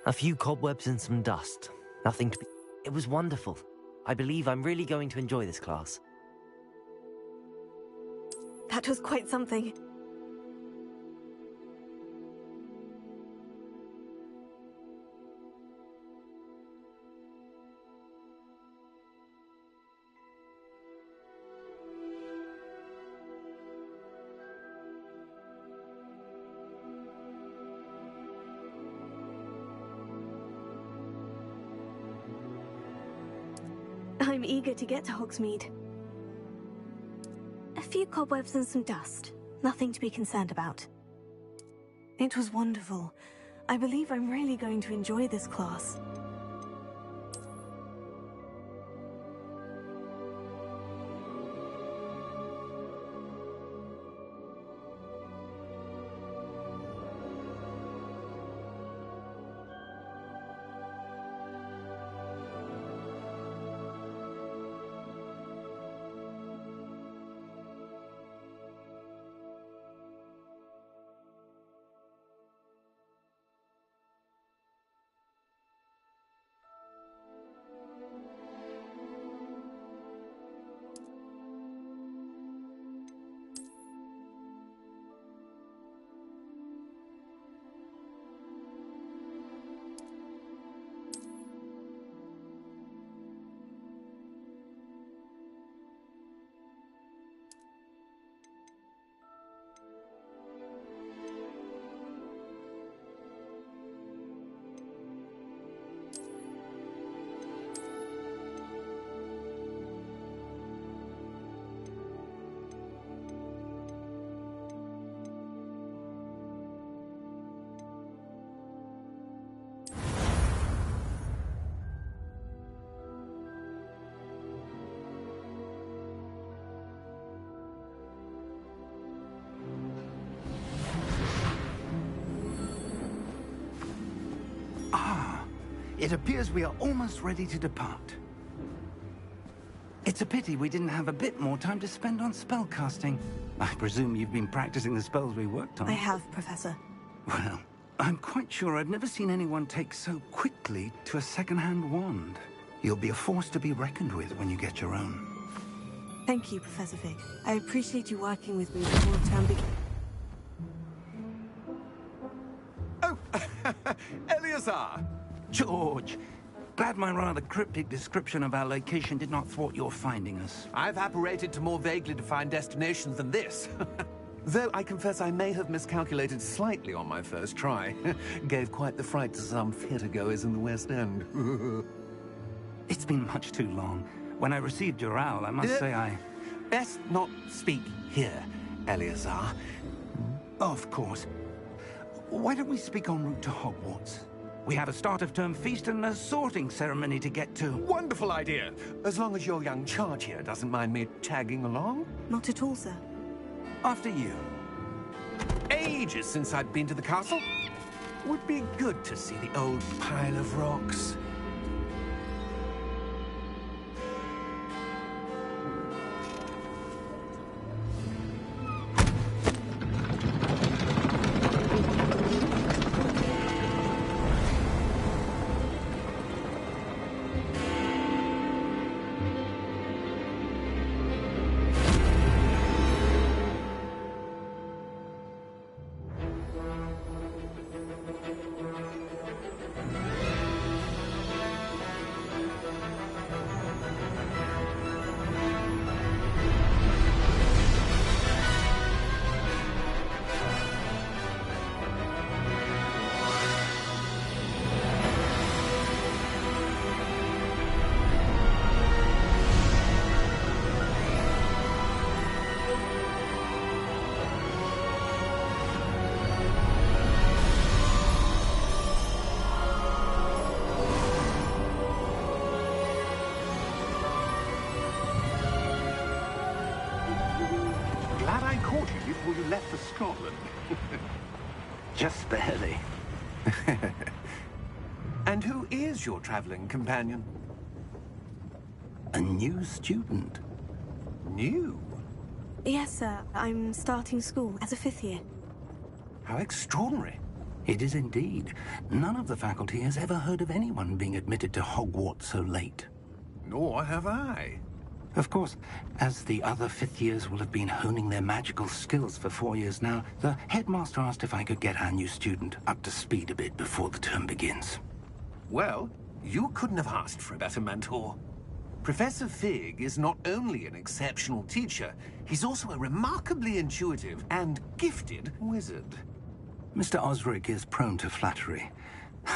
A few cobwebs and some dust. Nothing to be... It was wonderful. I believe I'm really going to enjoy this class. That was quite something. I'm eager to get to Hogsmeade. A few cobwebs and some dust. Nothing to be concerned about. It was wonderful. I believe I'm really going to enjoy this class. It appears we are almost ready to depart. It's a pity we didn't have a bit more time to spend on spellcasting. I presume you've been practicing the spells we worked on. I have, Professor. Well, I'm quite sure I've never seen anyone take so quickly to a second-hand wand. You'll be a force to be reckoned with when you get your own. Thank you, Professor Fig. I appreciate you working with me before the term begins. Oh, Eleazar! George, glad my rather cryptic description of our location did not thwart your finding us. I've apparated to more vaguely defined destinations than this. Though I confess I may have miscalculated slightly on my first try. Gave quite the fright to some theatre-goers in the West End. It's been much too long. When I received your owl, I must say I... Best not speak here, Eleazar. Of course. Why don't we speak en route to Hogwarts? We have a start-of-term feast and a sorting ceremony to get to. Wonderful idea! As long as your young charge here doesn't mind me tagging along. Not at all, sir. After you. Ages since I'd been to the castle. Would be good to see the old pile of rocks. Before you left for Scotland. Just barely. And who is your traveling companion? A new student. New? Yes, sir. I'm starting school as a 5th year. How extraordinary. It is indeed. None of the faculty has ever heard of anyone being admitted to Hogwarts so late. Nor have I. Of course, as the other fifth years will have been honing their magical skills for 4 years now, the headmaster asked if I could get our new student up to speed a bit before the term begins. Well, you couldn't have asked for a better mentor. Professor Fig is not only an exceptional teacher, he's also a remarkably intuitive and gifted wizard. Mr. Osric is prone to flattery.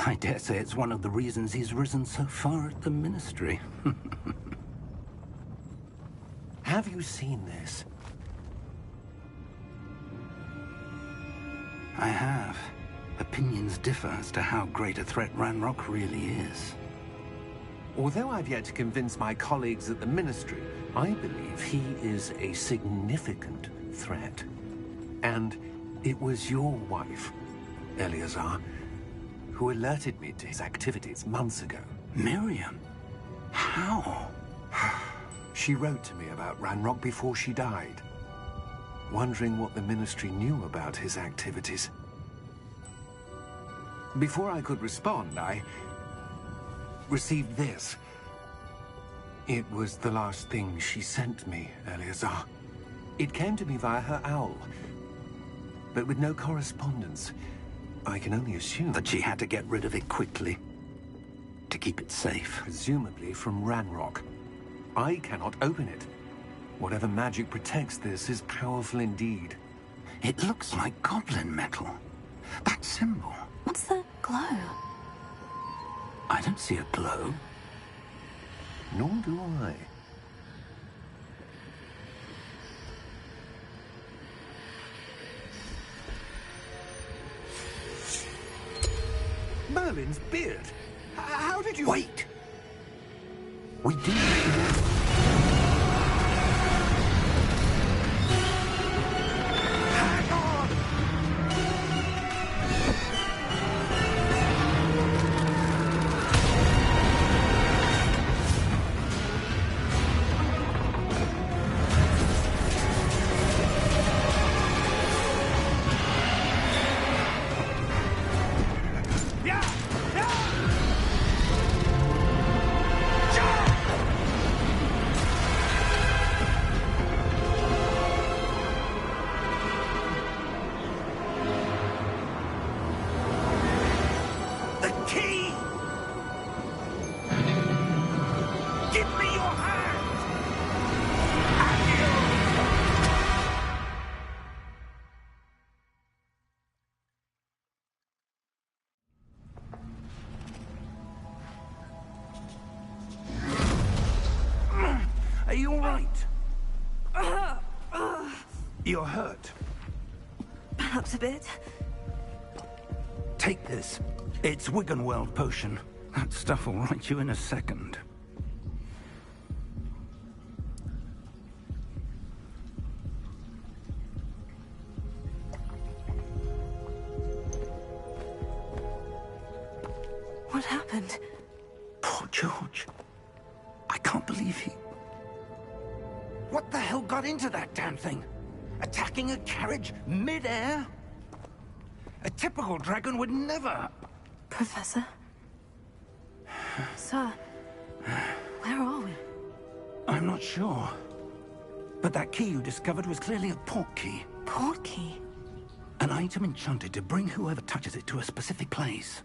I dare say it's one of the reasons he's risen so far at the Ministry. Have you seen this? I have. Opinions differ as to how great a threat Ranrock really is. Although I've yet to convince my colleagues at the Ministry, I believe he is a significant threat. And it was your wife, Eleazar, who alerted me to his activities months ago. Miriam? How? She wrote to me about Ranrock before she died, wondering what the Ministry knew about his activities. Before I could respond, I received this. It was the last thing she sent me, Eleazar. It came to me via her owl, but with no correspondence. I can only assume That she had to get rid of it quickly, to keep it safe. presumably from Ranrock. I cannot open it. Whatever magic protects this is powerful indeed. It looks like goblin metal. That symbol. What's the glow? I don't see a glow. Nor do I. Merlin's beard. How did you... Wait! We do. Hang on! Yeah! Yeah! The key! Give me your hand! Are you all right? You're hurt. Perhaps a bit. Take this. It's Wiggenweld potion. That stuff will right you in a second. What happened? Poor George. I can't believe he... What the hell got into that damn thing? Attacking a carriage mid-air? A typical dragon would never... Professor? Sir, where are we? I'm not sure. But that key you discovered was clearly a portkey. Portkey? An item enchanted to bring whoever touches it to a specific place.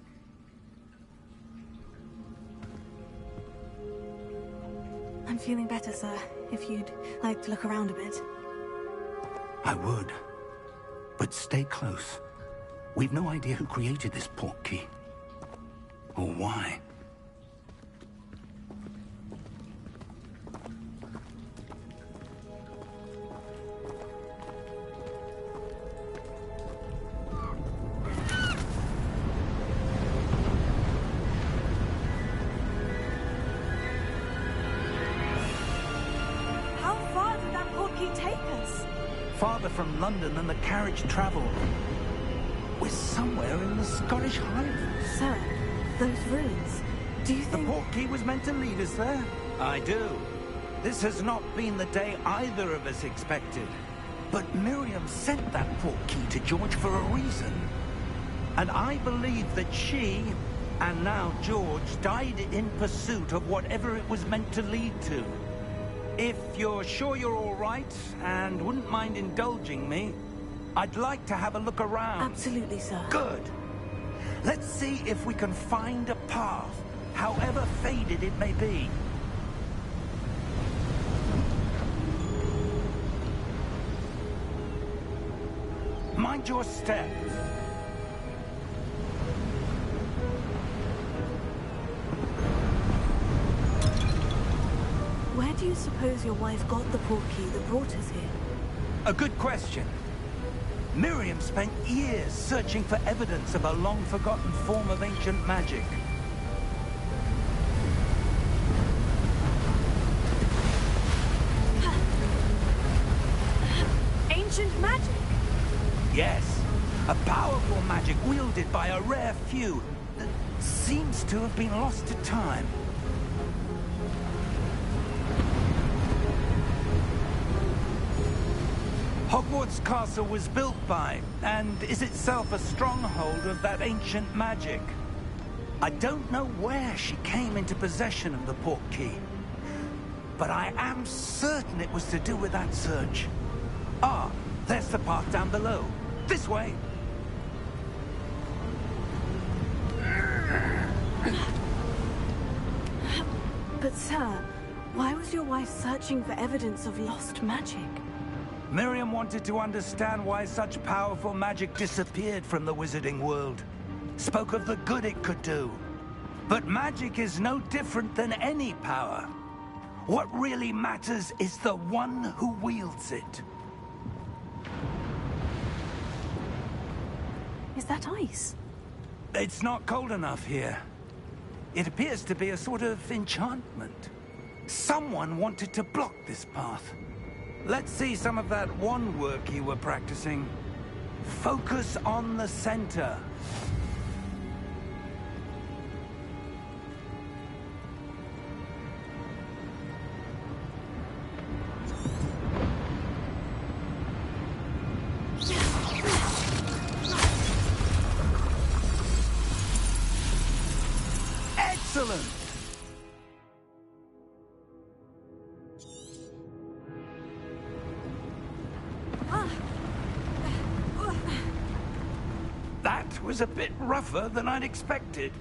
I'm feeling better, sir. If you'd like to look around a bit. I would. But stay close. We've no idea who created this portkey. Or why. How far did that portkey take us? Farther from London than the carriage traveled. We're somewhere in the Scottish Highlands. Sir, those ruins. Do you The think... portkey was meant to lead us there? I do. This has not been the day either of us expected. But Miriam sent that portkey to George for a reason. And I believe that she, and now George, died in pursuit of whatever it was meant to lead to. If you're sure you're all right, and wouldn't mind indulging me, I'd like to have a look around. Absolutely, sir. Good. Let's see if we can find a path, however faded it may be. Mind your step. Where do you suppose your wife got the portkey that brought us here? A good question. Miriam spent years searching for evidence of a long-forgotten form of ancient magic. Ancient magic? Yes, a powerful magic wielded by a rare few that seems to have been lost to time. Hogwarts Castle was built by, and is itself a stronghold of that ancient magic. I don't know where she came into possession of the portkey, but I am certain it was to do with that search. Ah, there's the path down below. This way. But sir, why was your wife searching for evidence of lost magic? Miriam wanted to understand why such powerful magic disappeared from the wizarding world. Spoke of the good it could do. But magic is no different than any power. What really matters is the one who wields it. Is that ice? It's not cold enough here. It appears to be a sort of enchantment. Someone wanted to block this path. Let's see some of that wand work you were practicing. Focus on the center. Excellent! That was a bit rougher than I'd expected.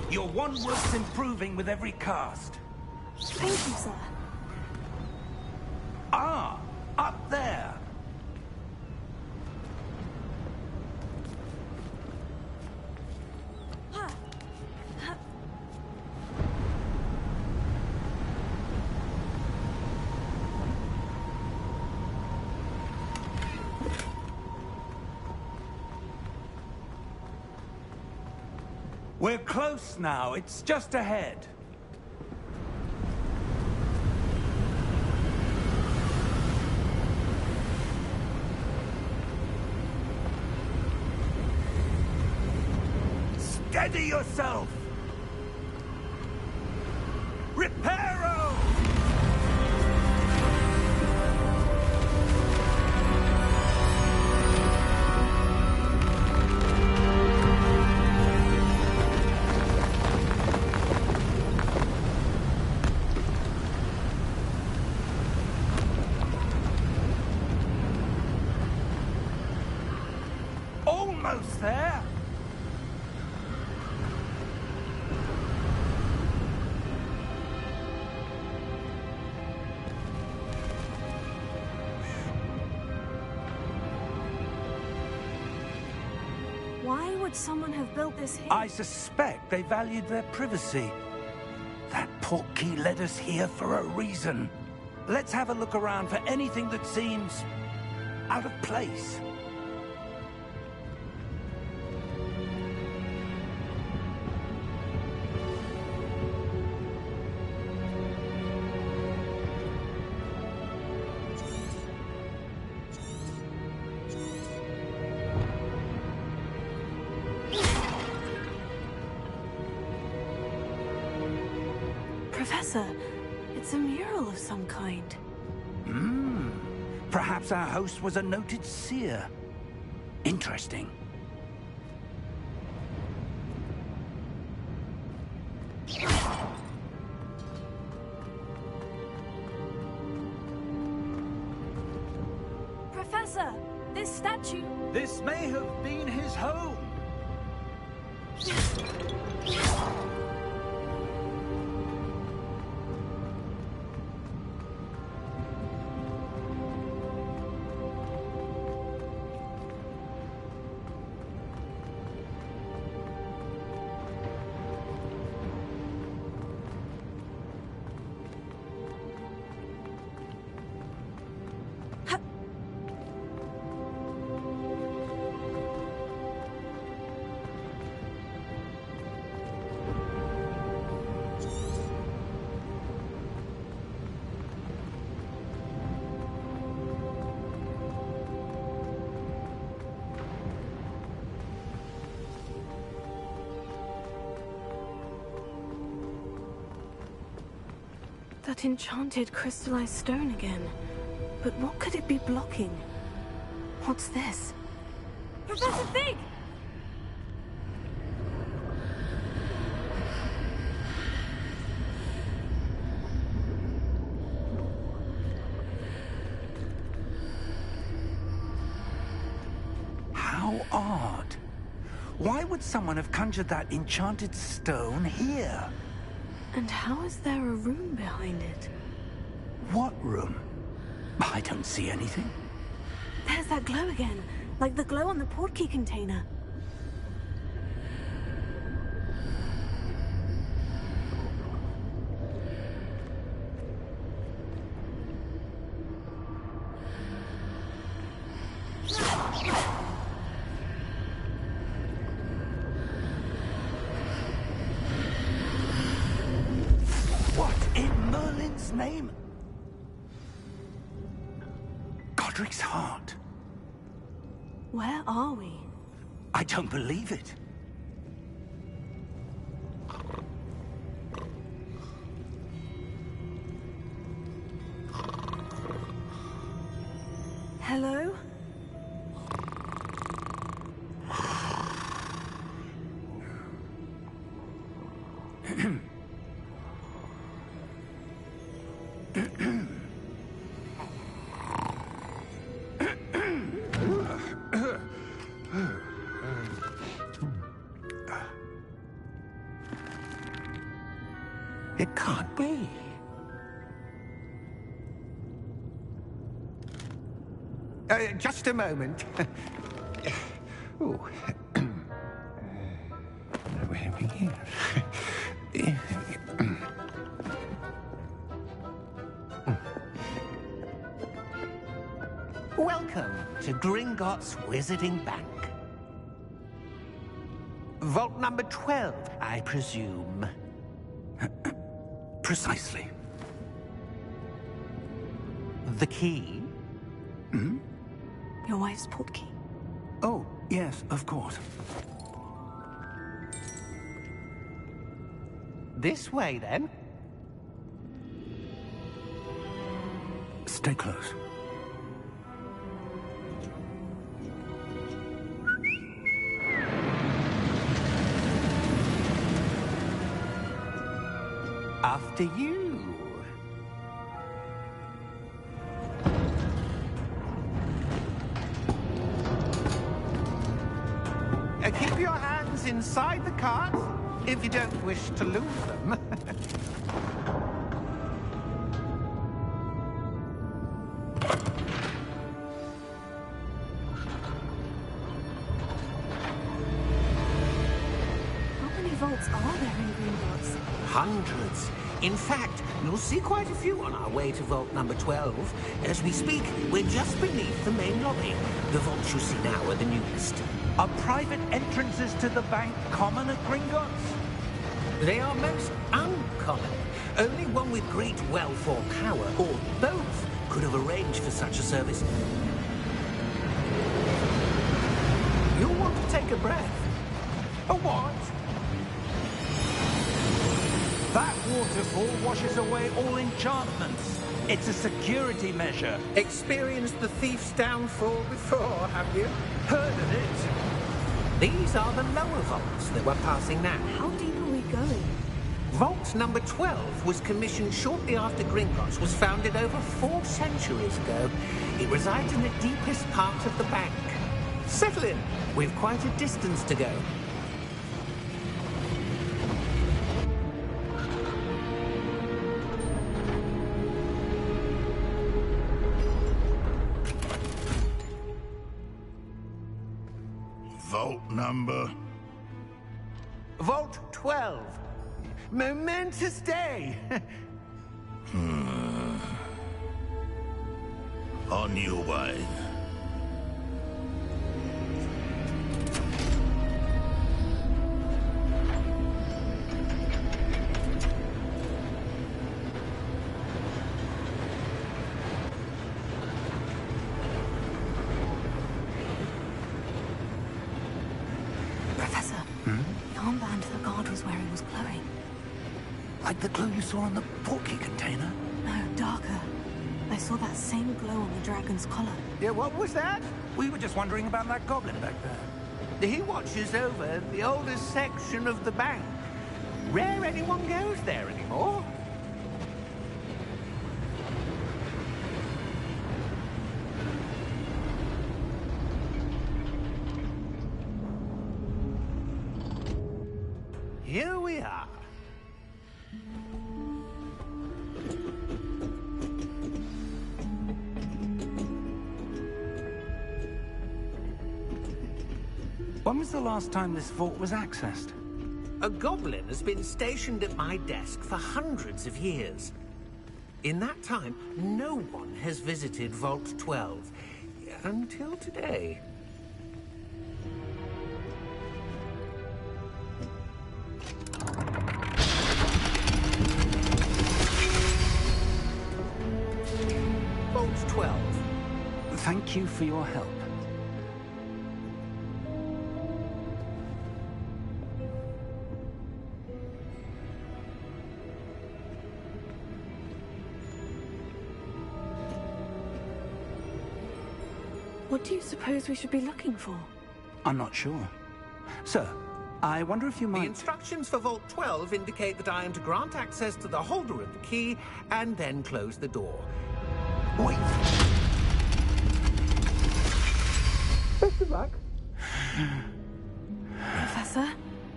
Your wand work's improving with every cast. Thank you, sir. Ah, up there. We're close now. It's just ahead. Steady yourself! Reparo! Almost there! Why would someone have built this here? I suspect they valued their privacy. That portkey led us here for a reason. Let's have a look around for anything that seems out of place. Professor, it's a mural of some kind. Perhaps our host was a noted seer. Interesting. Professor, this statue... This may have been his home. That enchanted crystallized stone again. But what could it be blocking? What's this? Professor Fig! How odd. Why would someone have conjured that enchanted stone here? And how is there a room behind it? What room? I don't see anything. There's that glow again, like the glow on the portkey container. Name? Godric's heart. Where are we? I don't believe it. Hello? It can't be. Just a moment. Ooh. Where we begin? Welcome to Gringotts Wizarding Bank. Vault number 12, I presume. Precisely. The key? Hmm? Your wife's portkey. Oh, yes, of course. This way, then. Stay close. After you. Keep your hands inside the cart if you don't wish to lose them. How many vaults are there in Gringotts? Hundreds. In fact, you'll see quite a few on our way to vault number 12. As we speak, we're just beneath the main lobby. The vaults you see now are the newest. Are private entrances to the bank common at Gringotts? They are most uncommon. Only one with great wealth or power, or both, could have arranged for such a service. You'll want to take a breath. A what? That waterfall washes away all enchantments. It's a security measure. Experienced the thief's downfall before, have you? Heard of it? These are the lower vaults that we're passing now. How deep are we going? Vault number 12 was commissioned shortly after Gringotts was founded over 4 centuries ago. It resides in the deepest part of the bank. Settle in. We've quite a distance to go. Vault number? Vault 12. Momentous day. On your way. Professor, the armband the guard was wearing was glowing. Like the glow you saw on the portkey container? No, darker. I saw that same glow on the dragon's collar. Yeah, what was that? We were just wondering about that goblin back there. He watches over the oldest section of the bank. Rare anyone goes there anymore. Here we are. When was the last time this vault was accessed? A goblin has been stationed at my desk for hundreds of years. In that time, no one has visited Vault 12. Until today. Vault 12. Thank you for your help. What do you suppose we should be looking for? I'm not sure. Sir, I wonder if you The might... instructions for Vault 12 indicate that I am to grant access to the holder of the key and then close the door. Wait! Best of luck. Professor?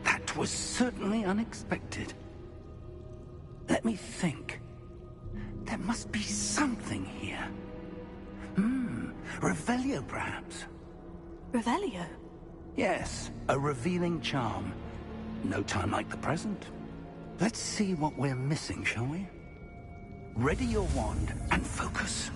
That was certainly unexpected. Let me think. There must be something here. Revelio, perhaps? Revelio? Yes, a revealing charm. No time like the present. Let's see what we're missing, shall we? Ready your wand and focus.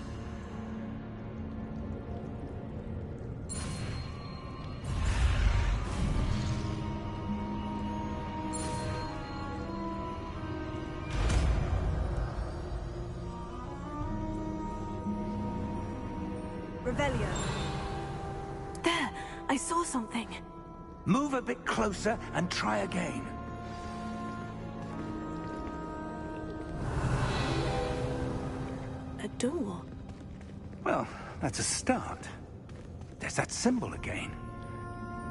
Revelio. There! I saw something. Move a bit closer and try again. A door. Well, that's a start. There's that symbol again.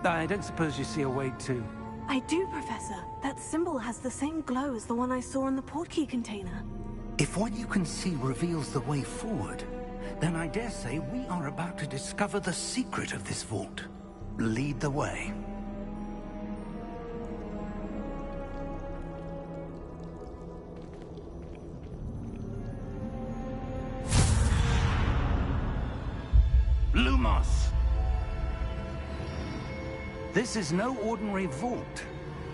I don't suppose you see a way to... I do, Professor. That symbol has the same glow as the one I saw in the portkey container. If what you can see reveals the way forward, then I dare say we are about to discover the secret of this vault. Lead the way. Lumos! This is no ordinary vault.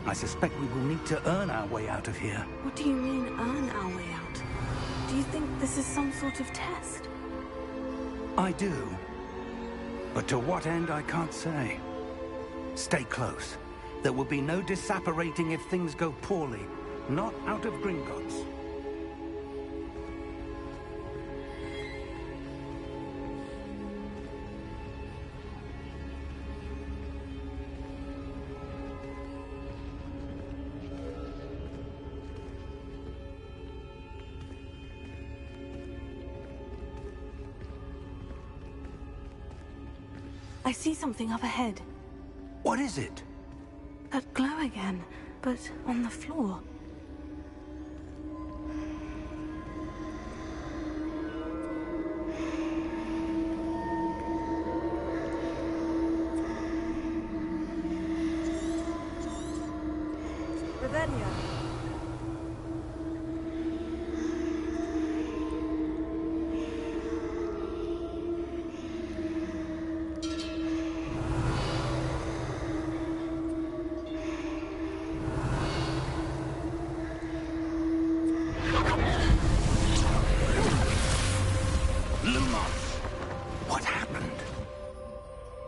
I suspect we will need to earn our way out of here. What do you mean, earn our way out? Do you think this is some sort of test? I do. But to what end, I can't say. Stay close. There will be no disapparating if things go poorly. Not out of Gringotts. I see something up ahead. What is it? That glow again, but on the floor. Revelia.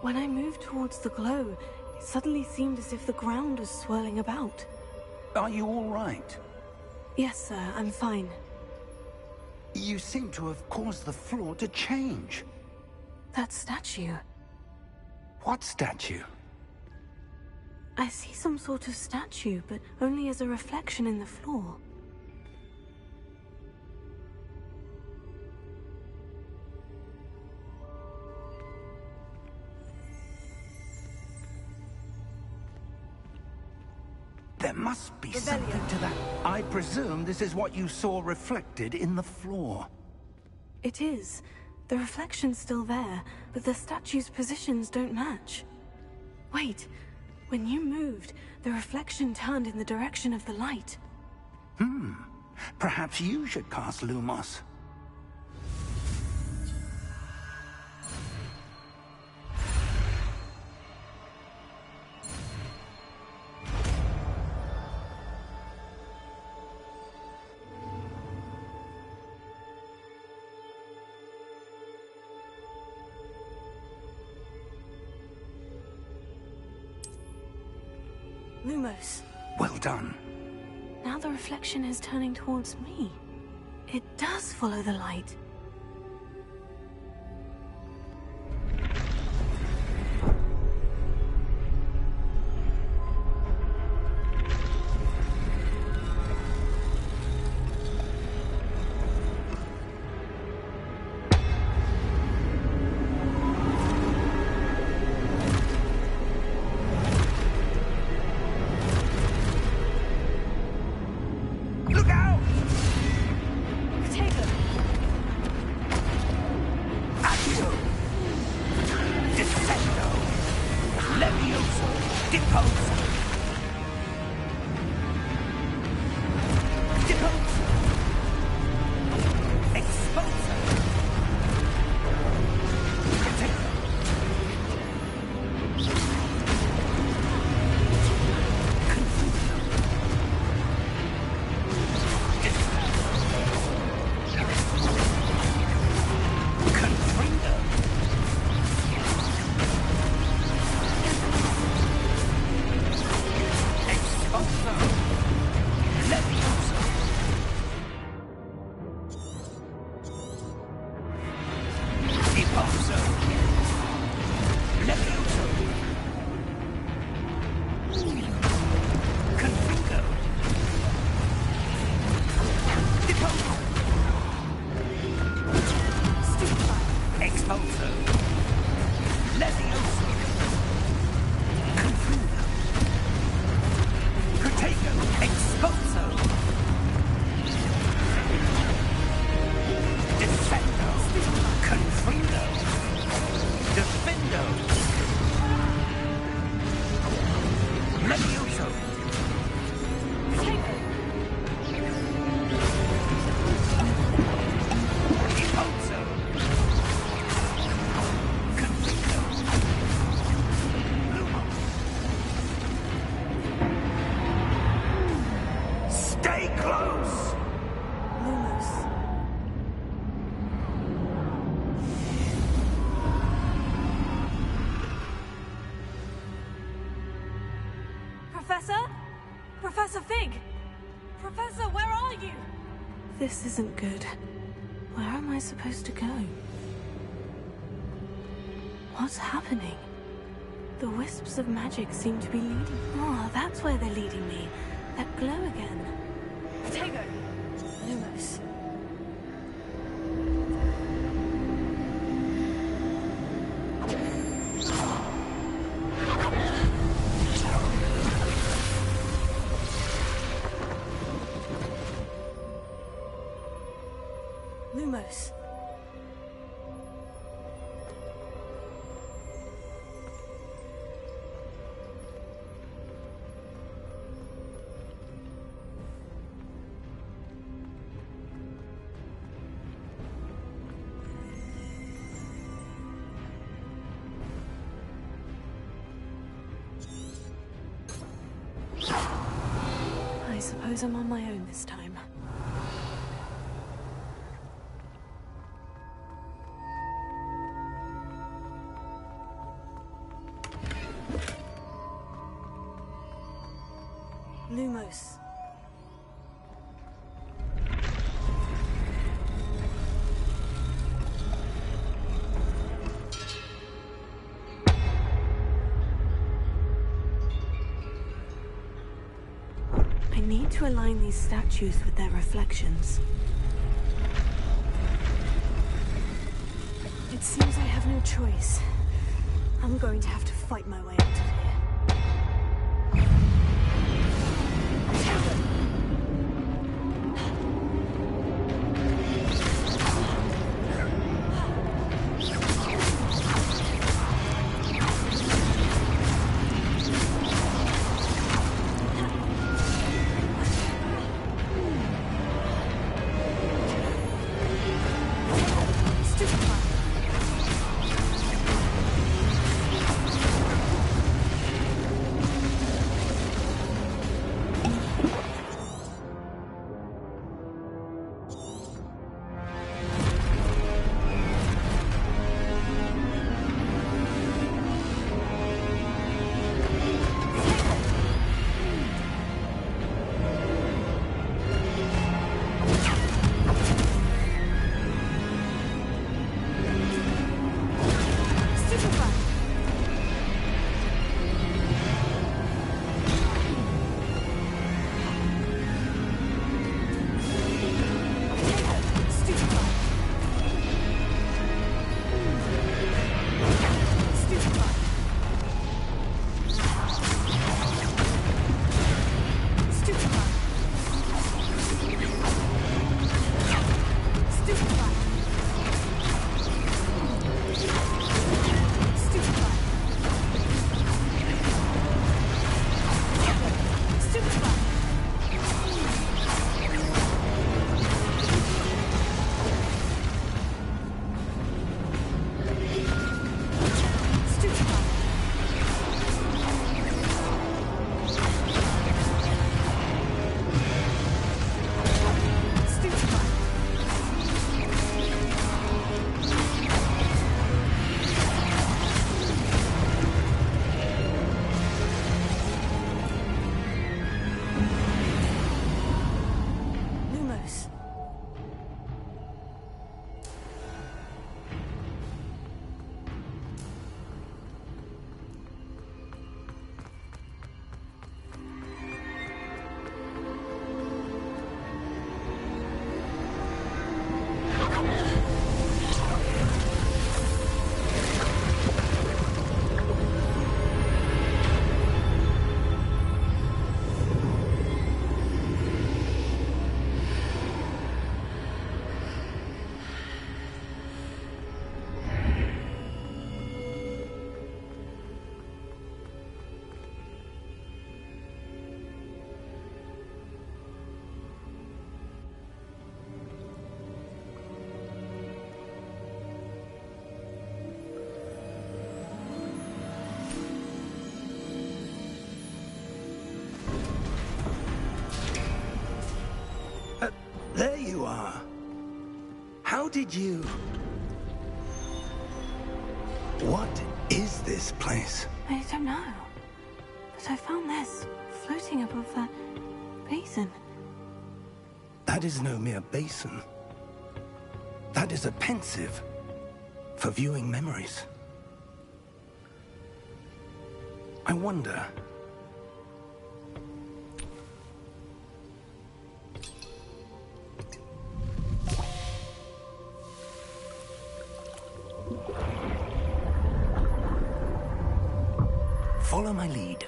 When I moved towards the glow, it suddenly seemed as if the ground was swirling about. Are you all right? Yes, sir, I'm fine. You seem to have caused the floor to change. That statue. What statue? I see some sort of statue, but only as a reflection in the floor. There must be something to that. I presume this is what you saw reflected in the floor. It is. The reflection's still there, but the statue's positions don't match. Wait, when you moved, the reflection turned in the direction of the light. Perhaps you should cast Lumos. Lumos. Well done. Now the reflection is turning towards me. It does follow the light. Professor Fig! Professor, where are you? This isn't good. Where am I supposed to go? What's happening? The wisps of magic seem to be leading... Oh, that's where they're leading me. That glow again. Tego! Lumos. Lumos. I suppose I'm on my own this time. Lumos. I need to align these statues with their reflections. It seems I have no choice. I'm going to have to fight my way out of here. There you are. How did you... What is this place? I don't know. But I found this floating above that basin. That is no mere basin. That is a pensive for viewing memories. I wonder... Follow my lead.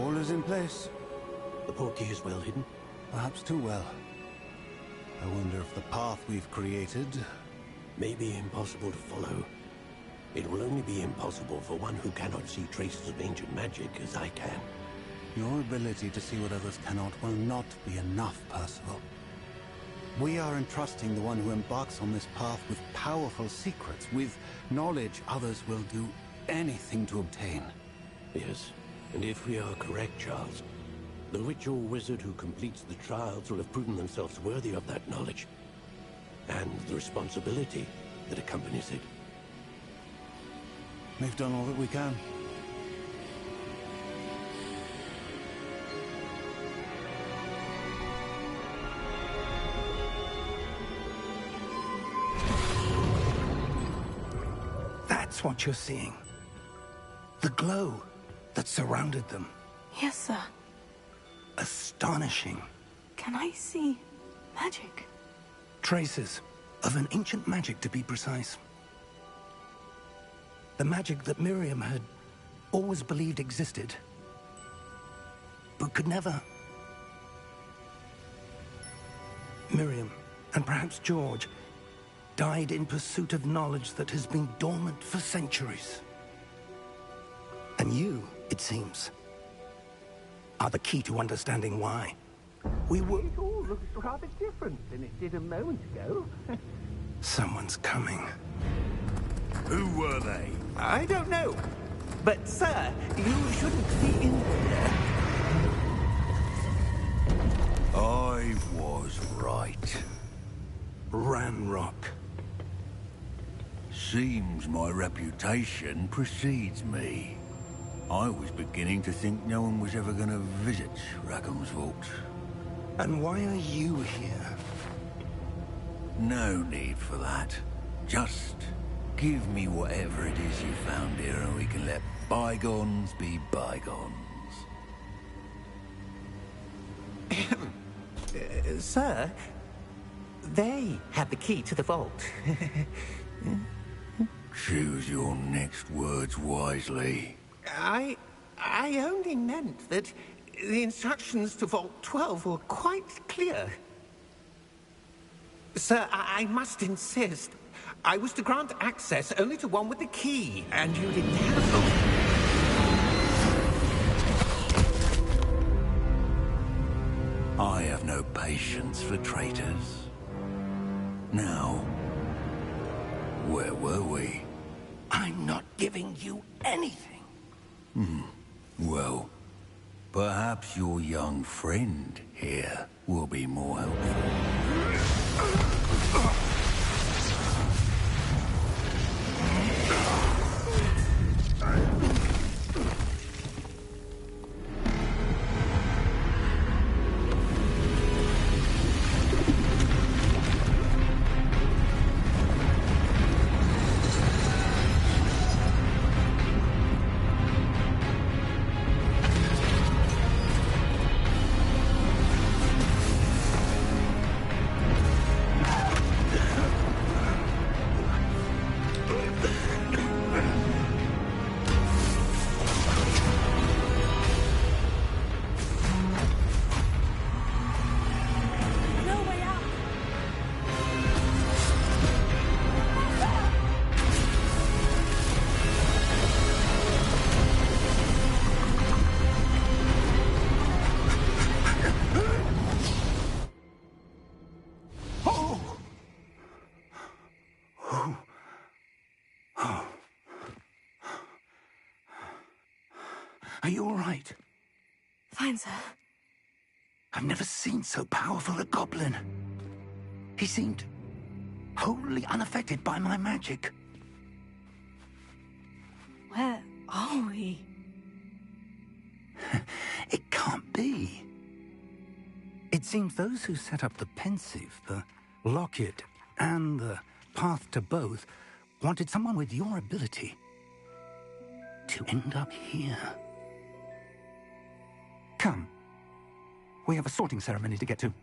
All is in place. The portkey is well hidden? Perhaps too well. I wonder if the path we've created... May be impossible to follow. It will only be impossible for one who cannot see traces of ancient magic as I can. Your ability to see what others cannot will not be enough, Percival. We are entrusting the one who embarks on this path with powerful secrets, with knowledge others will do anything to obtain. Yes, and if we are correct, Charles, the witch or wizard who completes the trials will have proven themselves worthy of that knowledge, and the responsibility that accompanies it. We've done all that we can. That's what you're seeing. The glow that surrounded them. Yes, sir. Astonishing. Can I see magic? Traces of an ancient magic, to be precise. The magic that Miriam had always believed existed, but could never. Miriam, and perhaps George, died in pursuit of knowledge that has been dormant for centuries. And you, it seems, are the key to understanding why. We were... It all looks rather different than it did a moment ago. Someone's coming. Who were they? I don't know. But, sir, you shouldn't be in here. I was right. Ranrock. Seems my reputation precedes me. I was beginning to think no one was ever going to visit Rackham's vault. And why are you here? No need for that. Just give me whatever it is you found here and we can let bygones be bygones. Sir, they had the key to the vault. Choose your next words wisely. I only meant that the instructions to Vault 12 were quite clear. Sir, I must insist. I was to grant access only to one with the key, and you didn't have them. I have no patience for traitors. Now, where were we? I'm not giving you anything. Well, perhaps your young friend here will be more helpful. Are you all right? Fine, sir. I've never seen so powerful a goblin. He seemed wholly unaffected by my magic. Where are we? It can't be. It seems those who set up the pensive, the locket, and the path to both wanted someone with your ability to end up here. Come. We have a sorting ceremony to get to.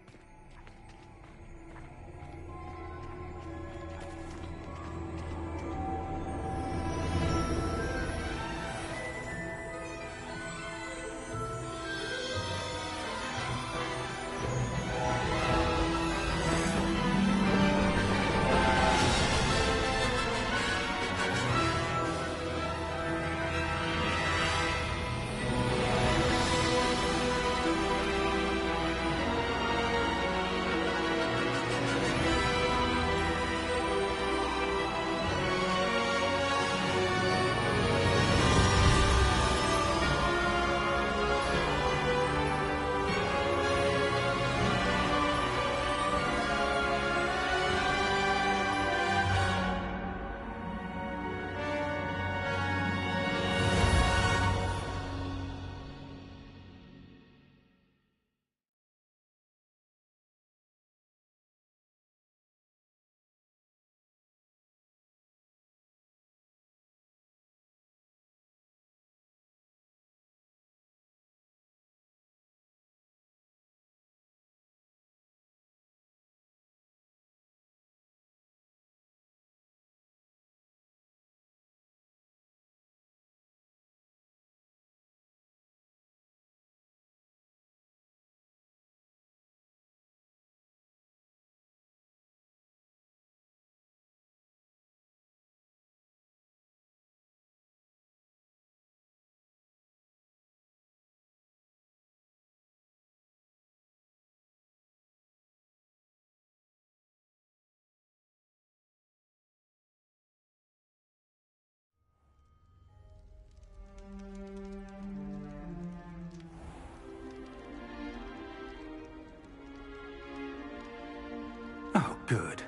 Good.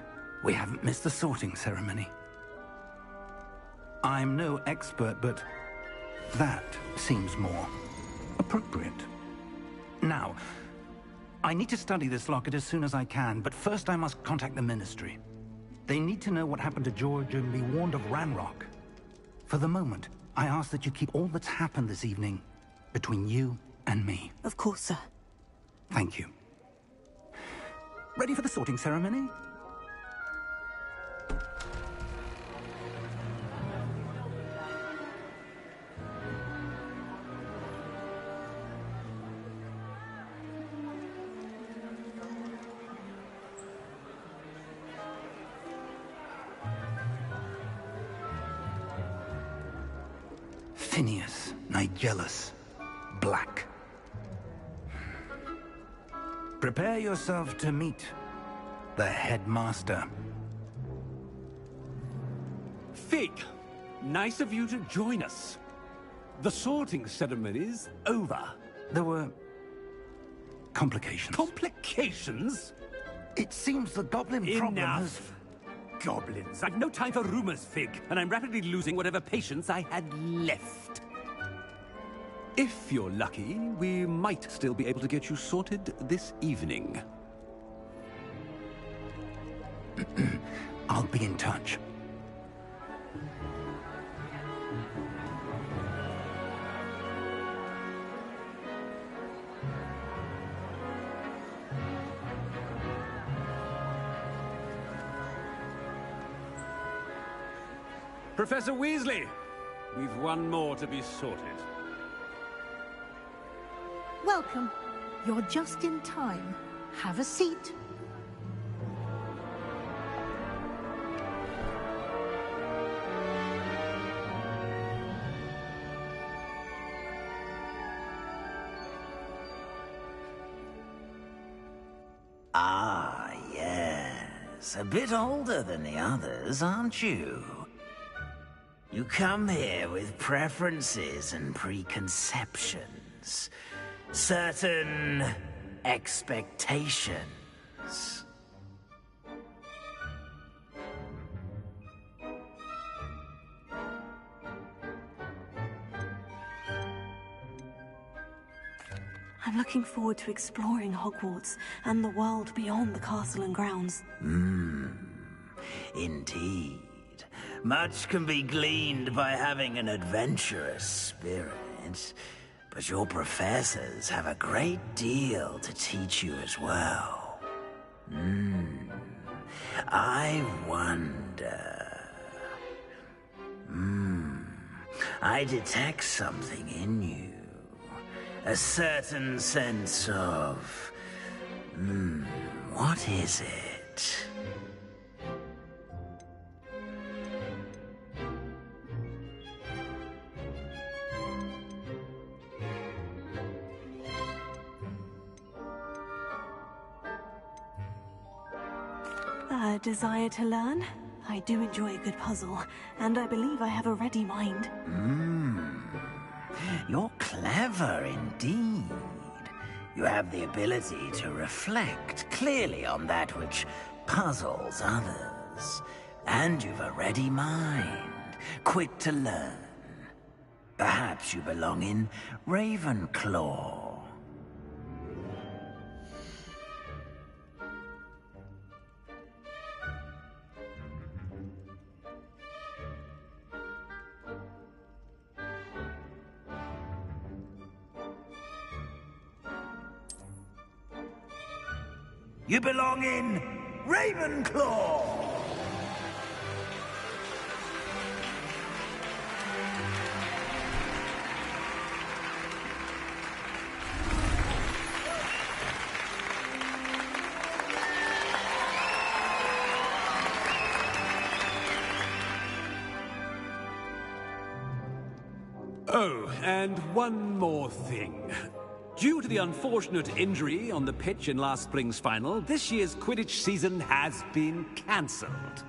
We haven't missed the sorting ceremony. I'm no expert, but that seems more appropriate. Now, I need to study this locket as soon as I can, but first I must contact the Ministry. They need to know what happened to George and be warned of Ranrock. For the moment, I ask that you keep all that's happened this evening between you and me. Of course, sir. Thank you. Ready for the sorting ceremony? Phineas Nigellus Black. Prepare yourself to meet the headmaster. Fig, nice of you to join us. The sorting ceremony's over. There were complications. Complications? It seems the goblin problem has... Enough. Goblins. I've no time for rumors, Fig, and I'm rapidly losing whatever patience I had left. If you're lucky, we might still be able to get you sorted this evening. I'll be in touch. Professor Weasley, we've one more to be sorted. Welcome. You're just in time. Have a seat. Ah, yes. A bit older than the others, aren't you? You come here with preferences and preconceptions. Certain expectations. I'm looking forward to exploring Hogwarts and the world beyond the castle and grounds. Indeed. Much can be gleaned by having an adventurous spirit. But your professors have a great deal to teach you as well. I wonder... I detect something in you. A certain sense of... what is it? A desire to learn? I do enjoy a good puzzle, and I believe I have a ready mind. You're clever indeed. You have the ability to reflect clearly on that which puzzles others. And you've a ready mind, quick to learn. Perhaps you belong in Ravenclaw. You belong in Ravenclaw! Oh, and one more thing. Due to the unfortunate injury on the pitch in last spring's final, this year's Quidditch season has been cancelled.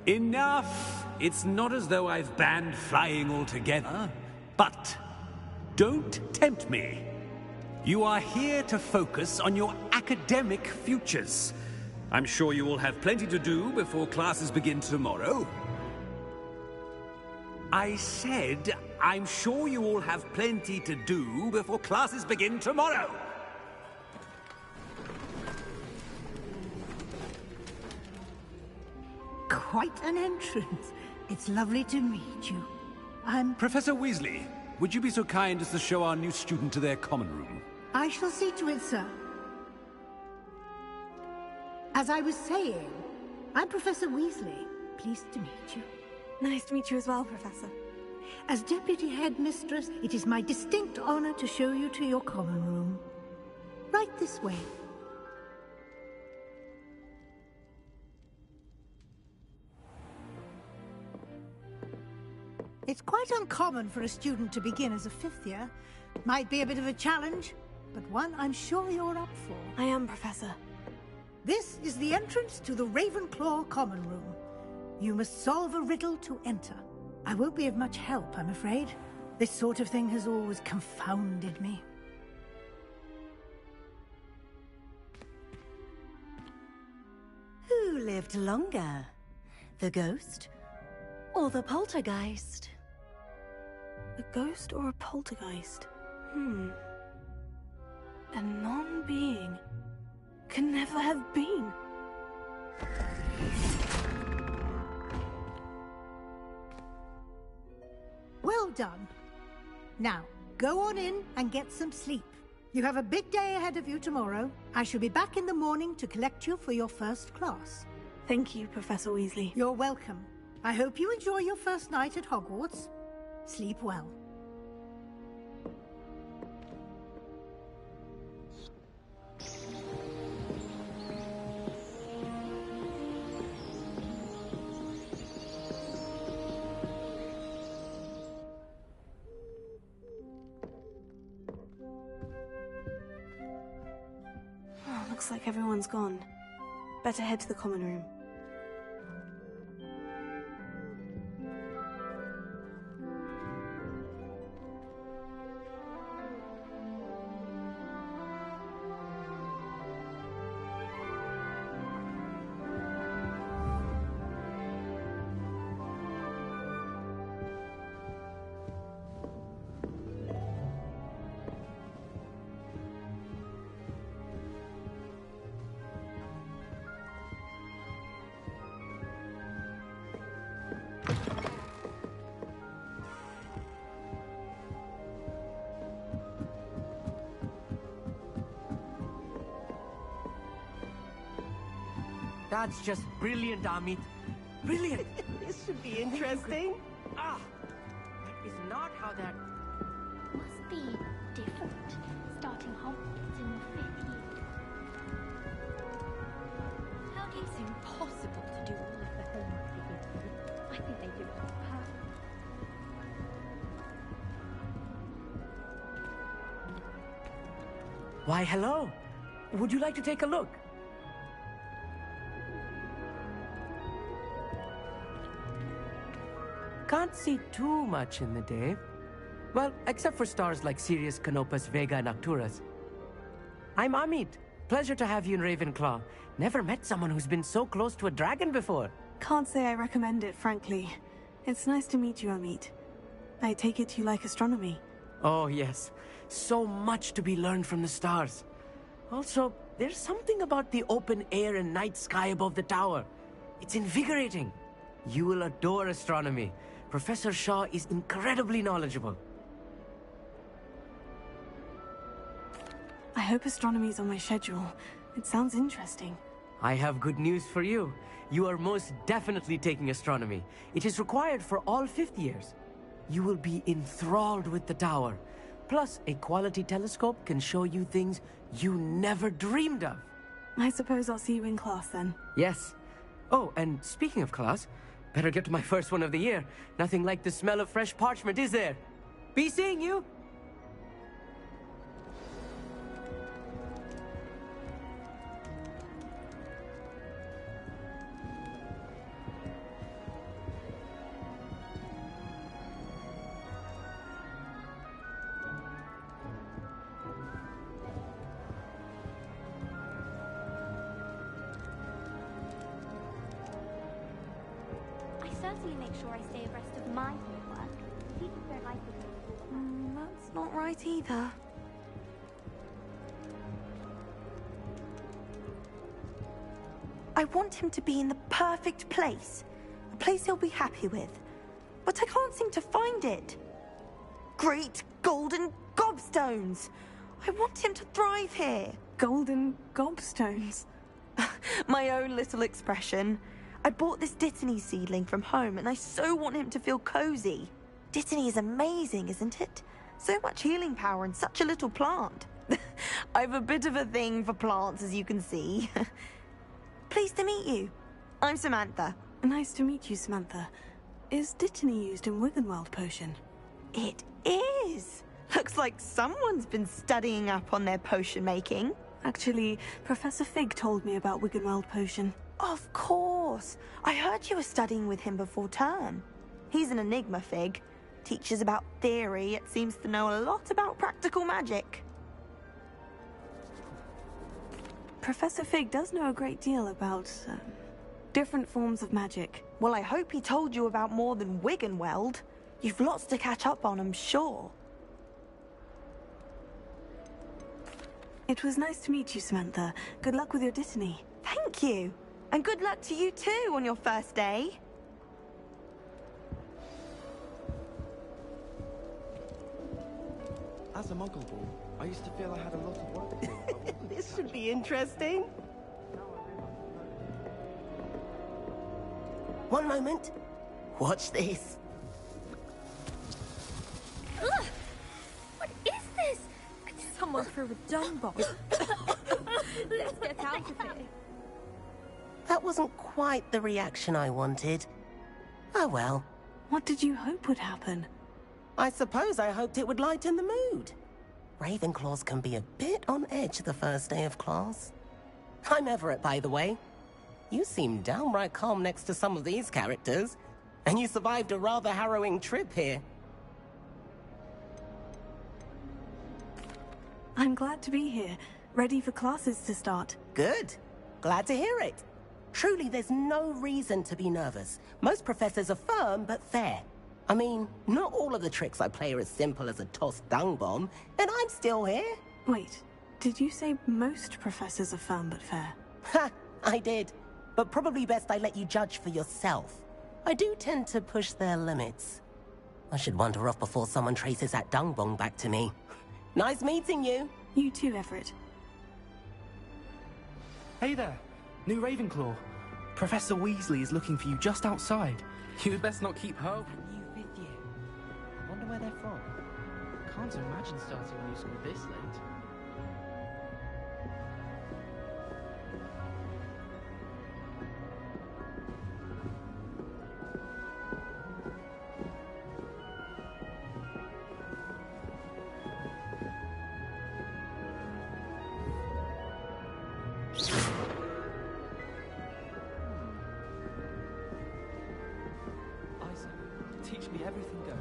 Enough! It's not as though I've banned flying altogether, but don't tempt me. You are here to focus on your academic futures. I'm sure you will have plenty to do before classes begin tomorrow. I said, I'm sure you all have plenty to do before classes begin tomorrow. Quite an entrance. It's lovely to meet you. Professor Weasley, would you be so kind as to show our new student to their common room? I shall see to it, sir. As I was saying, I'm Professor Weasley. Pleased to meet you. Nice to meet you as well, Professor. As Deputy Headmistress, it is my distinct honor to show you to your common room. Right this way. It's quite uncommon for a student to begin as a fifth year. Might be a bit of a challenge, but one I'm sure you're up for. I am, Professor. This is the entrance to the Ravenclaw common room. You must solve a riddle to enter. I won't be of much help, I'm afraid. This sort of thing has always confounded me. Who lived longer? The ghost or the poltergeist? A ghost or a poltergeist? A non-being can never have been. Well done. Now, go on in and get some sleep. You have a big day ahead of you tomorrow. I shall be back in the morning to collect you for your first class. Thank you, Professor Weasley. You're welcome. I hope you enjoy your first night at Hogwarts. Sleep well. Looks like everyone's gone. Better head to the common room. That's just brilliant, Amit. Brilliant. This should be interesting. That is not how that... Must be different, starting Hogwarts in the 5th year. How do you... It's impossible to do all of the homework they give you. I think they do it on purpose. Why, hello. Would you like to take a look? Can't see too much in the day. Well, except for stars like Sirius, Canopus, Vega, and Arcturus. I'm Amit. Pleasure to have you in Ravenclaw. Never met someone who's been so close to a dragon before. Can't say I recommend it, frankly. It's nice to meet you, Amit. I take it you like astronomy. Oh, yes. So much to be learned from the stars. Also, there's something about the open air and night sky above the tower. It's invigorating. You will adore astronomy. Professor Shaw is incredibly knowledgeable. I hope astronomy's on my schedule. It sounds interesting. I have good news for you. You are most definitely taking astronomy. It is required for all 5th years. You will be enthralled with the tower. Plus, a quality telescope can show you things you never dreamed of. I suppose I'll see you in class then. Yes. Oh, and speaking of class, better get to my first one of the year. Nothing like the smell of fresh parchment, is there? Be seeing you! certainly make sure I stay abreast of my homework. People don't like it. That's not right either. I want him to be in the perfect place. A place he'll be happy with. But I can't seem to find it. Great golden gobstones! I want him to thrive here. Golden gobstones? My own little expression. I bought this Dittany seedling from home and I so want him to feel cozy. Dittany is amazing, isn't it? So much healing power in such a little plant. I've a bit of a thing for plants, as you can see. Pleased to meet you. I'm Samantha. Nice to meet you, Samantha. Is Dittany used in Wiggenweld potion? It is. Looks like someone's been studying up on their potion making. Actually, Professor Fig told me about Wiggenweld potion. Of course. I heard you were studying with him before term. He's an enigma, Fig. Teaches about theory, yet seems to know a lot about practical magic. Professor Fig does know a great deal about, different forms of magic. Well, I hope he told you about more than Wiggenweld. You've lots to catch up on, I'm sure. It was nice to meet you, Samantha. Good luck with your Dittany. Thank you. And good luck to you too on your first day. As a muggle ball, I used to feel I had a lot of work to do. This should be interesting. One moment. Watch this. Ugh! What is this? Someone threw a dung bomb. Let's get out of here. That wasn't quite the reaction I wanted. Oh well. What did you hope would happen? I suppose I hoped it would lighten the mood. Ravenclaws can be a bit on edge the first day of class. I'm Everett, by the way. You seem downright calm next to some of these characters, and you survived a rather harrowing trip here. I'm glad to be here, ready for classes to start. Good. Glad to hear it. Truly, there's no reason to be nervous. Most professors are firm but fair. I mean, not all of the tricks I play are as simple as a tossed dung bomb, and I'm still here. Wait, did you say most professors are firm but fair? Ha! I did. But probably best I let you judge for yourself. I do tend to push their limits. I should wander off before someone traces that dung bomb back to me. Nice meeting you. You too, Everett. Hey there, new Ravenclaw. Professor Weasley is looking for you just outside. You'd best not keep her. Wonder where they're from. Can't imagine starting a new school this late. Isaac, teach me everything going.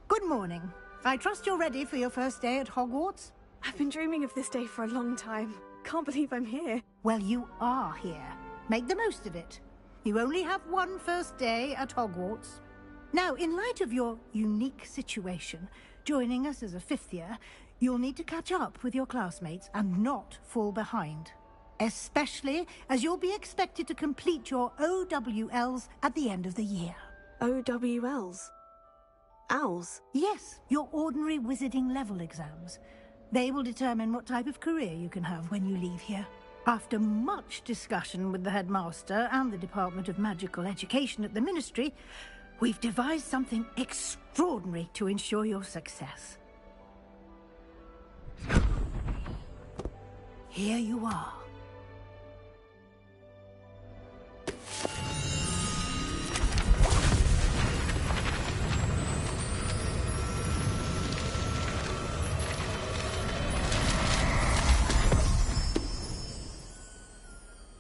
Good morning. I trust you're ready for your first day at Hogwarts? I've been dreaming of this day for a long time. Can't believe I'm here. Well, you are here. Make the most of it. You only have one first day at Hogwarts. Now, in light of your unique situation, joining us as a fifth year, you'll need to catch up with your classmates and not fall behind. Especially as you'll be expected to complete your OWLs at the end of the year. OWLs? Owls? Yes, your ordinary wizarding level exams. They will determine what type of career you can have when you leave here. After much discussion with the headmaster and the Department of Magical Education at the Ministry, we've devised something extraordinary to ensure your success. Here you are.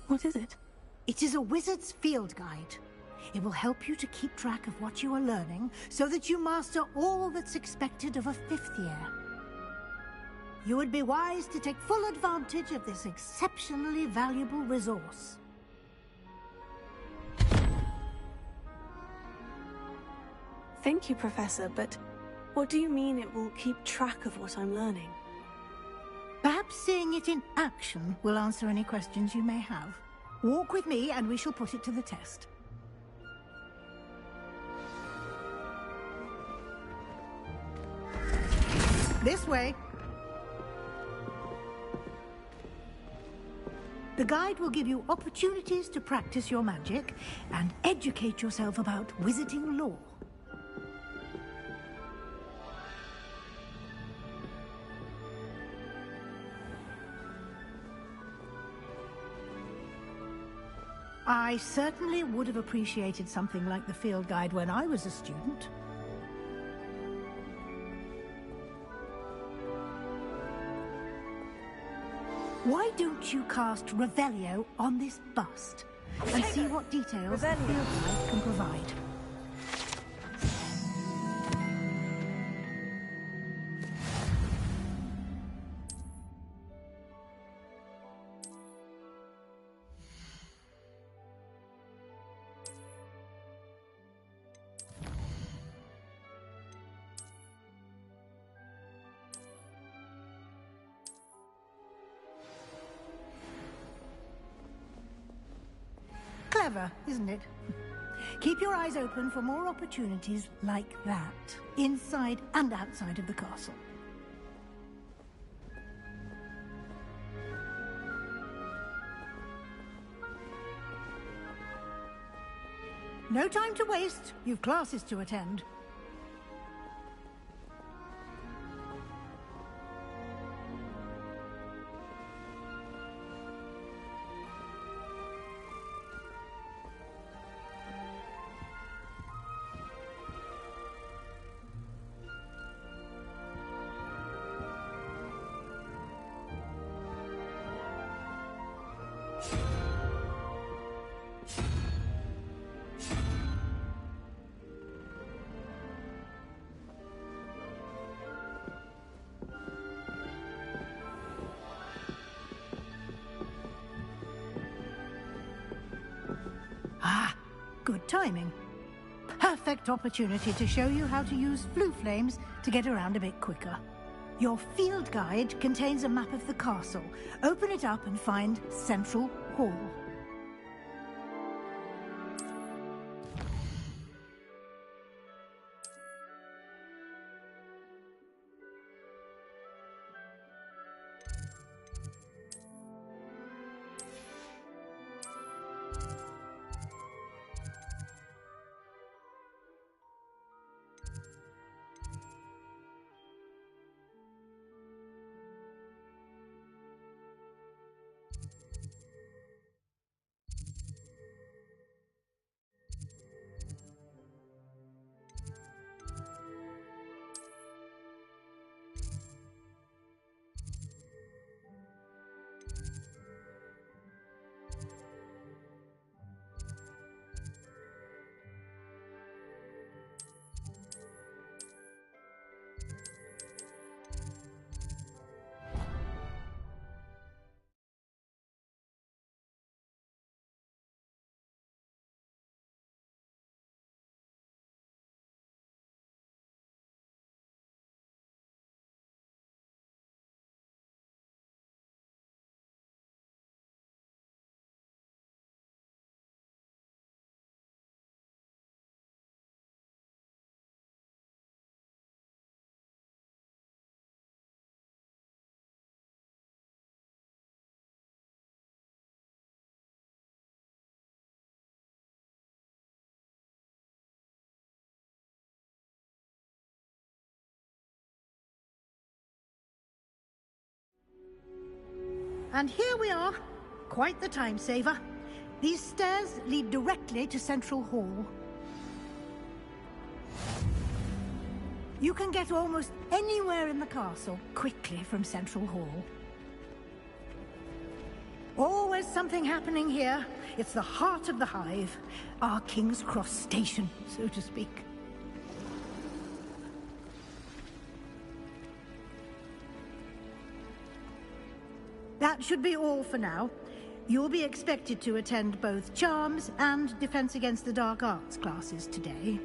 What is it? It is a wizard's field guide. It will help you to keep track of what you are learning so that you master all that's expected of a 5th year. You would be wise to take full advantage of this exceptionally valuable resource. Thank you, Professor, but what do you mean it will keep track of what I'm learning? Perhaps seeing it in action will answer any questions you may have. Walk with me and we shall put it to the test. This way. The guide will give you opportunities to practice your magic and educate yourself about wizarding lore. I certainly would have appreciated something like the field guide when I was a student. Why don't you cast Revelio on this bust and see what details the field guide can provide? Clever, isn't it? Keep your eyes open for more opportunities like that, inside and outside of the castle. No time to waste. You've classes to attend. Ah, good timing. Perfect opportunity to show you how to use flue flames to get around a bit quicker. Your field guide contains a map of the castle. Open it up and find Central Hall. And here we are. Quite the time saver. These stairs lead directly to Central Hall. You can get almost anywhere in the castle quickly from Central Hall. Always something happening here. It's the heart of the Hive. Our King's Cross station, so to speak. That should be all for now. You'll be expected to attend both Charms and Defense Against the Dark Arts classes today.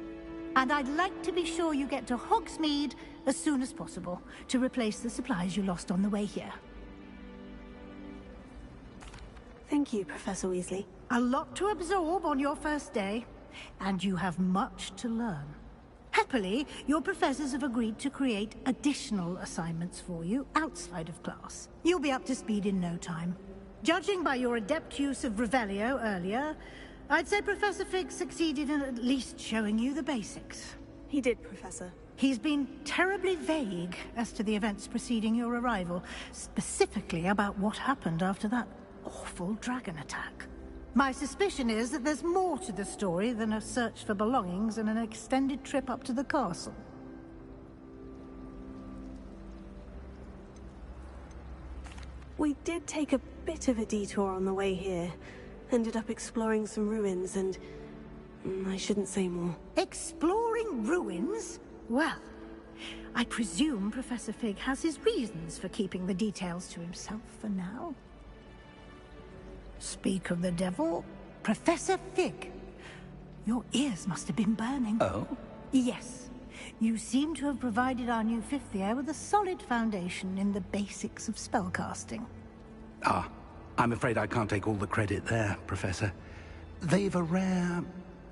And I'd like to be sure you get to Hogsmeade as soon as possible to replace the supplies you lost on the way here. Thank you, Professor Weasley. A lot to absorb on your first day, and you have much to learn. Happily, your professors have agreed to create additional assignments for you outside of class. You'll be up to speed in no time. Judging by your adept use of Revelio earlier, I'd say Professor Fig succeeded in at least showing you the basics. He did, Professor. He's been terribly vague as to the events preceding your arrival, specifically about what happened after that awful dragon attack. My suspicion is that there's more to the story than a search for belongings and an extended trip up to the castle. We did take a bit of a detour on the way here. Ended up exploring some ruins and... I shouldn't say more. Exploring ruins? Well, I presume Professor Fig has his reasons for keeping the details to himself for now. Speak of the devil, Professor Fig. Your ears must have been burning. Oh? Yes. You seem to have provided our new fifth year with a solid foundation in the basics of spellcasting. Ah, I'm afraid I can't take all the credit there, Professor. They've a rare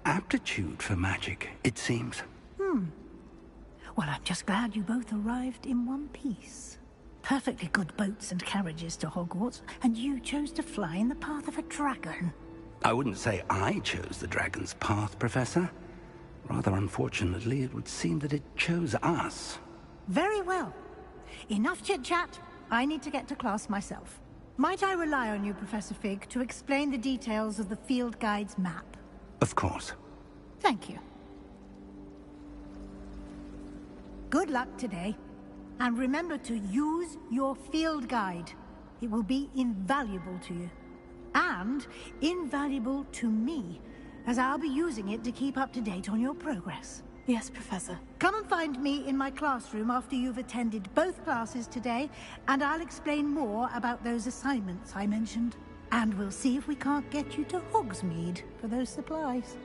aptitude for magic, it seems. Well, I'm just glad you both arrived in one piece. Perfectly good boats and carriages to Hogwarts, and you chose to fly in the path of a dragon. I wouldn't say I chose the dragon's path, Professor. Rather unfortunately, it would seem that it chose us. Very well. Enough chit-chat. I need to get to class myself. Might I rely on you, Professor Fig, to explain the details of the field guide's map? Of course. Thank you. Good luck today. And remember to use your field guide. It will be invaluable to you. And invaluable to me, as I'll be using it to keep up to date on your progress. Yes, Professor. Come and find me in my classroom after you've attended both classes today, and I'll explain more about those assignments I mentioned. And we'll see if we can't get you to Hogsmeade for those supplies.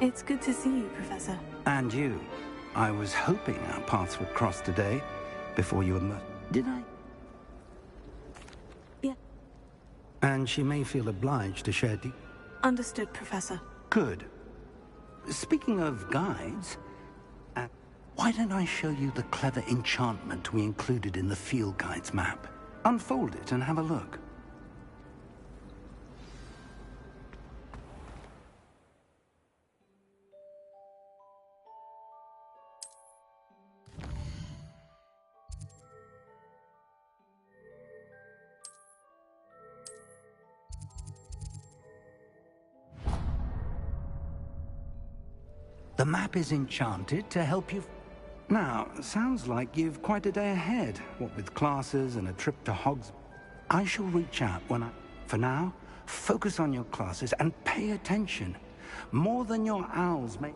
It's good to see you, Professor. And you. I was hoping our paths would cross today, before you emerged. Did I? Yeah. And she may feel obliged to share Understood, Professor. Good. Speaking of guides, why don't I show you the clever enchantment we included in the field guide's map? Unfold it and have a look. The map is enchanted to help you. Now, sounds like you've quite a day ahead, what with classes and a trip to Hogs. I shall reach out when I... For now, focus on your classes and pay attention. More than your owls may...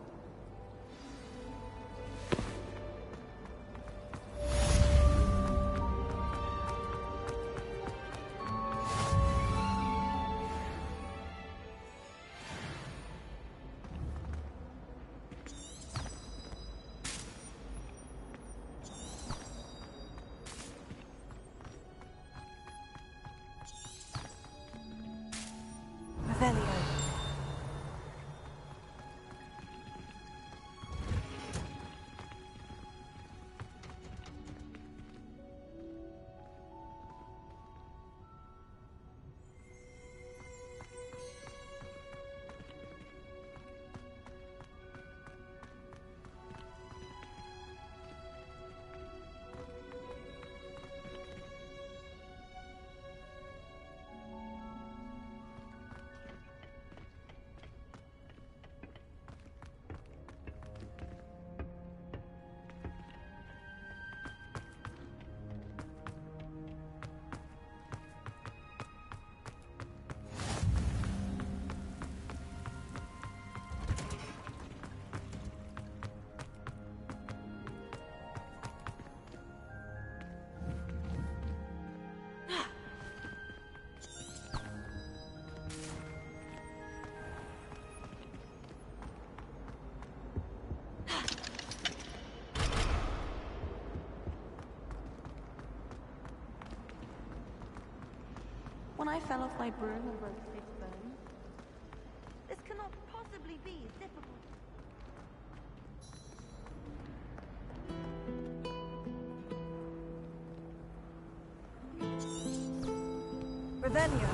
When I fell off my broom and broke 6 bones. This cannot possibly be as difficult. Revelio.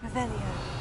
Revelio.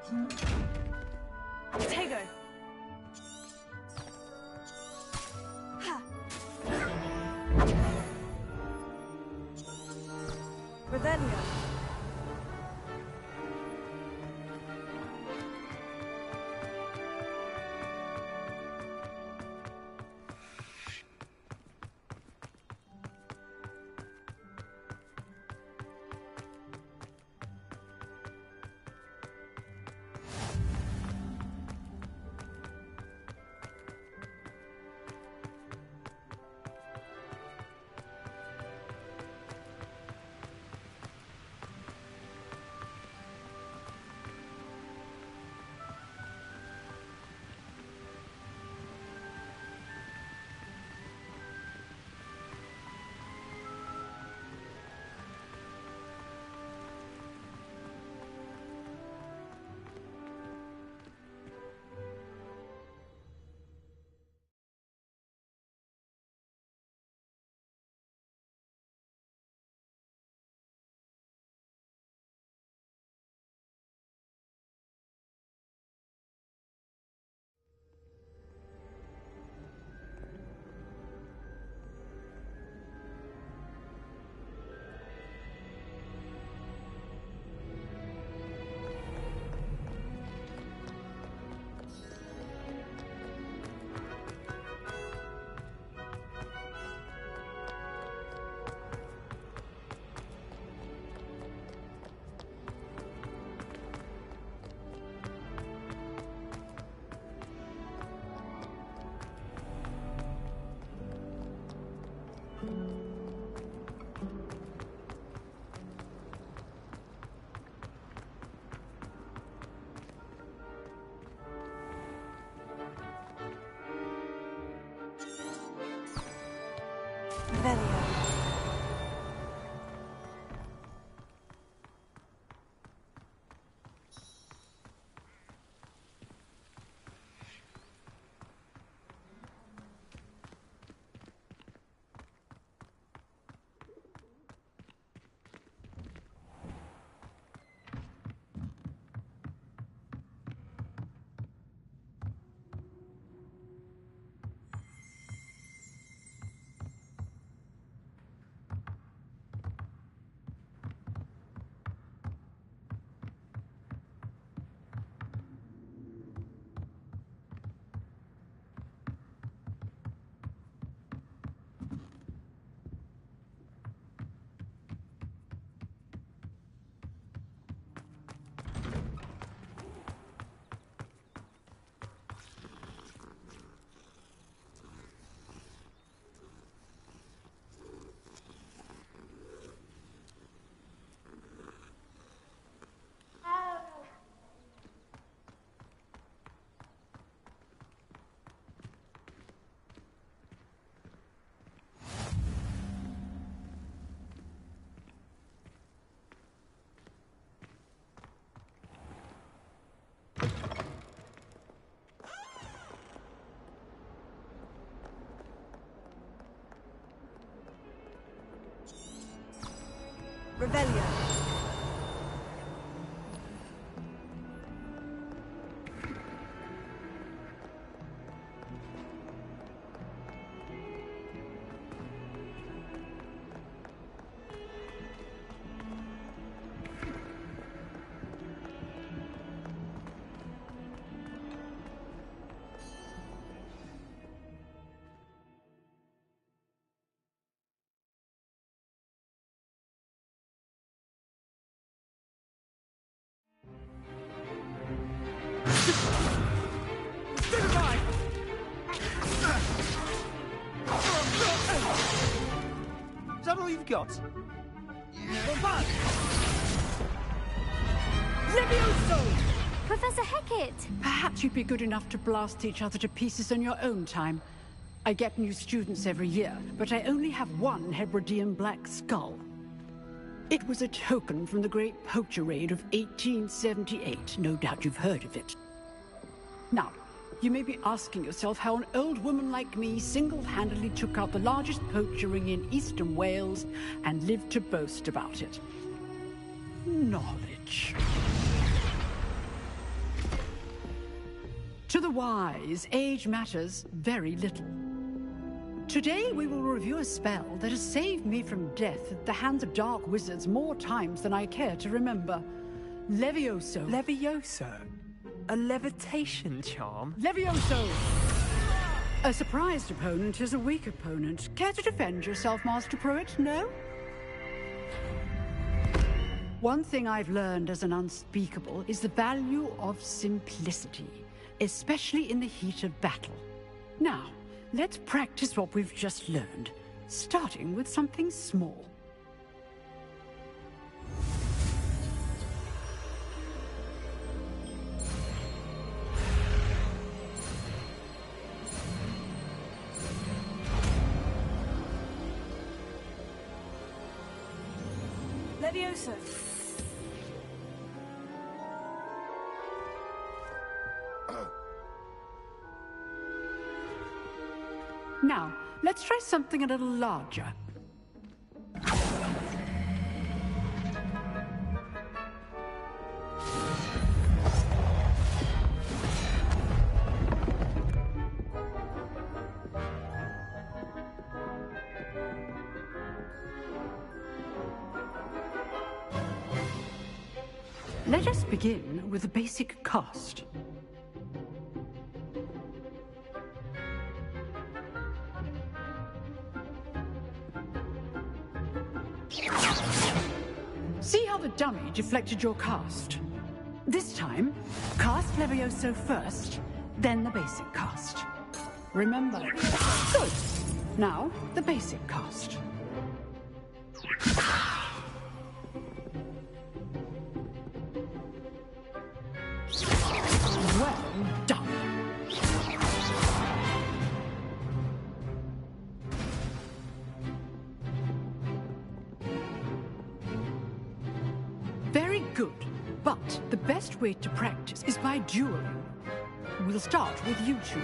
Tego! Ha! Revelio! Revelio. Revelio. Is that all you've got? Levioso! Professor Hecat! Perhaps you'd be good enough to blast each other to pieces in your own time. I get new students every year, but I only have one Hebridean black skull. It was a token from the Great Poacher Raid of 1878. No doubt you've heard of it. Now, you may be asking yourself how an old woman like me single-handedly took out the largest poacher ring in eastern Wales and lived to boast about it. Knowledge. To the wise, age matters very little. Today we will review a spell that has saved me from death at the hands of dark wizards more times than I care to remember. Levioso. Levioso? A levitation charm? Levioso! A surprised opponent is a weak opponent. Care to defend yourself, Master Pruitt? No? One thing I've learned as an unspeakable is the value of simplicity, especially in the heat of battle. Now, let's practice what we've just learned, starting with something small. Levioso. Now, let's try something a little larger. Let us begin with a basic cast. See how the dummy deflected your cast? This time, cast Levioso first, then the basic cast. Remember. Good. Now, the basic cast. Well done. Very good. But the best way to practice is by dueling. We'll start with you two.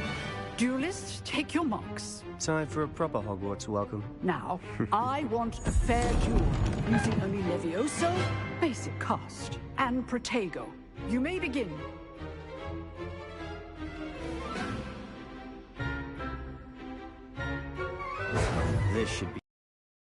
Duelists, take your marks. Time for a proper Hogwarts welcome. Now, I want a fair duel, using only Levioso, basic cast, and Protego. You may begin. This should be